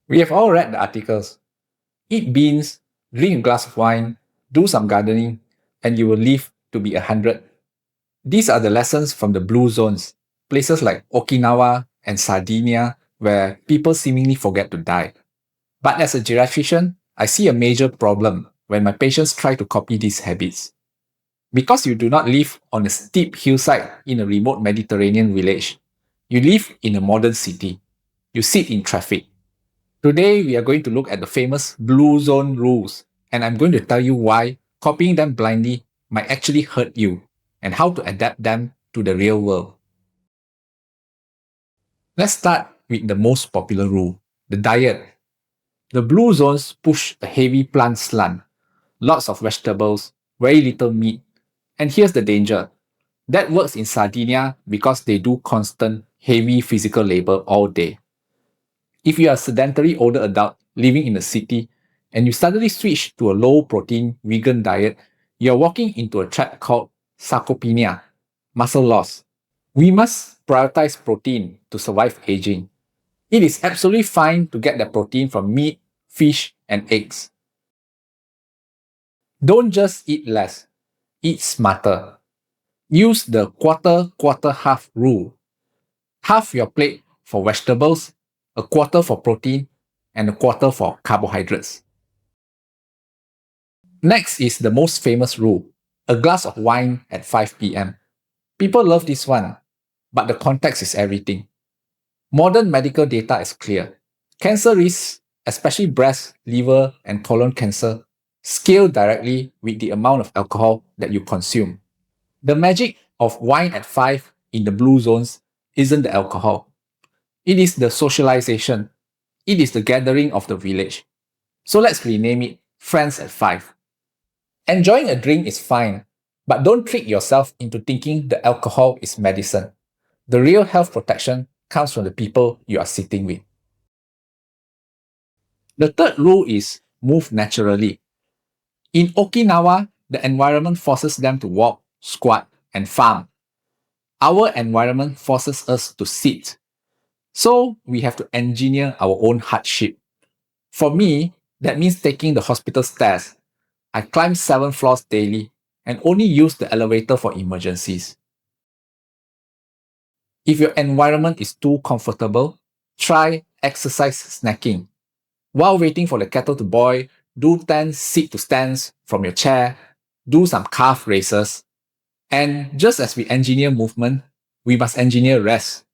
We have all read the articles. Eat beans, drink a glass of wine, do some gardening, and you will live to be 100. These are the lessons from the blue zones, places like Okinawa and Sardinia, where people seemingly forget to die. But as a geriatrician, I see a major problem when my patients try to copy these habits. Because you do not live on a steep hillside in a remote Mediterranean village, you live in a modern city. You sit in traffic. Today, we are going to look at the famous blue zone rules, and I'm going to tell you why copying them blindly might actually hurt you and how to adapt them to the real world. Let's start with the most popular rule, the diet. The blue zones push a heavy plant slant, lots of vegetables, very little meat. And here's the danger. That works in Sardinia because they do constant, heavy physical labor all day. If you are a sedentary older adult living in a city and you suddenly switch to a low-protein vegan diet, you are walking into a trap called sarcopenia, muscle loss. We must prioritize protein to survive aging. It is absolutely fine to get that protein from meat, fish, and eggs. Don't just eat less, eat smarter. Use the quarter-half rule. Half your plate for vegetables, a quarter for protein, and a quarter for carbohydrates. Next is the most famous rule, a glass of wine at 5 p.m. People love this one, but the context is everything. Modern medical data is clear. Cancer risks, especially breast, liver, and colon cancer, scale directly with the amount of alcohol that you consume. The magic of wine at 5 in the blue zones isn't the alcohol. It is the socialization. It is the gathering of the village. So let's rename it Friends at 5. Enjoying a drink is fine, but don't trick yourself into thinking the alcohol is medicine. The real health protection comes from the people you are sitting with. The third rule is move naturally. In Okinawa, the environment forces them to walk, squat, and farm. Our environment forces us to sit. So we have to engineer our own hardship. For me, that means taking the hospital stairs. I climb 7 floors daily and only use the elevator for emergencies. If your environment is too comfortable, try exercise snacking. While waiting for the kettle to boil, do 10 sit-to-stands from your chair, do some calf raises. And just as we engineer movement, we must engineer rest.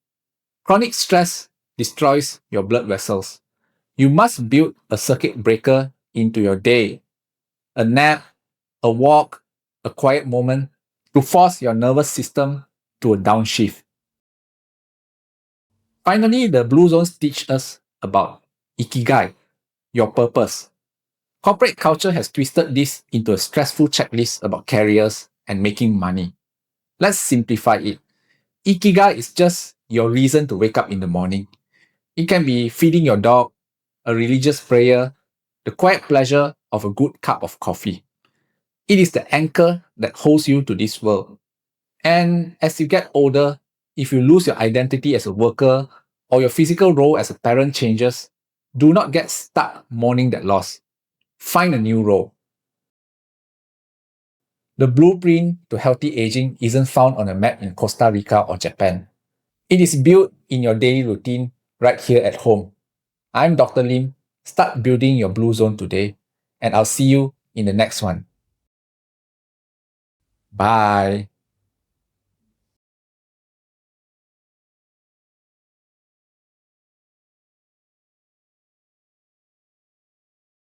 Chronic stress destroys your blood vessels. You must build a circuit breaker into your day. A nap, a walk, a quiet moment to force your nervous system to a downshift. Finally, the blue zones teach us about Ikigai, your purpose. Corporate culture has twisted this into a stressful checklist about careers and making money. Let's simplify it. Ikigai is just your reason to wake up in the morning. It can be feeding your dog, a religious prayer, the quiet pleasure of a good cup of coffee. It is the anchor that holds you to this world. And as you get older, if you lose your identity as a worker or your physical role as a parent changes, do not get stuck mourning that loss. Find a new role. The blueprint to healthy aging isn't found on a map in Costa Rica or Japan. It is built in your daily routine right here at home. I'm Dr. Lim. Start building your blue zone today, and I'll see you in the next one. Bye.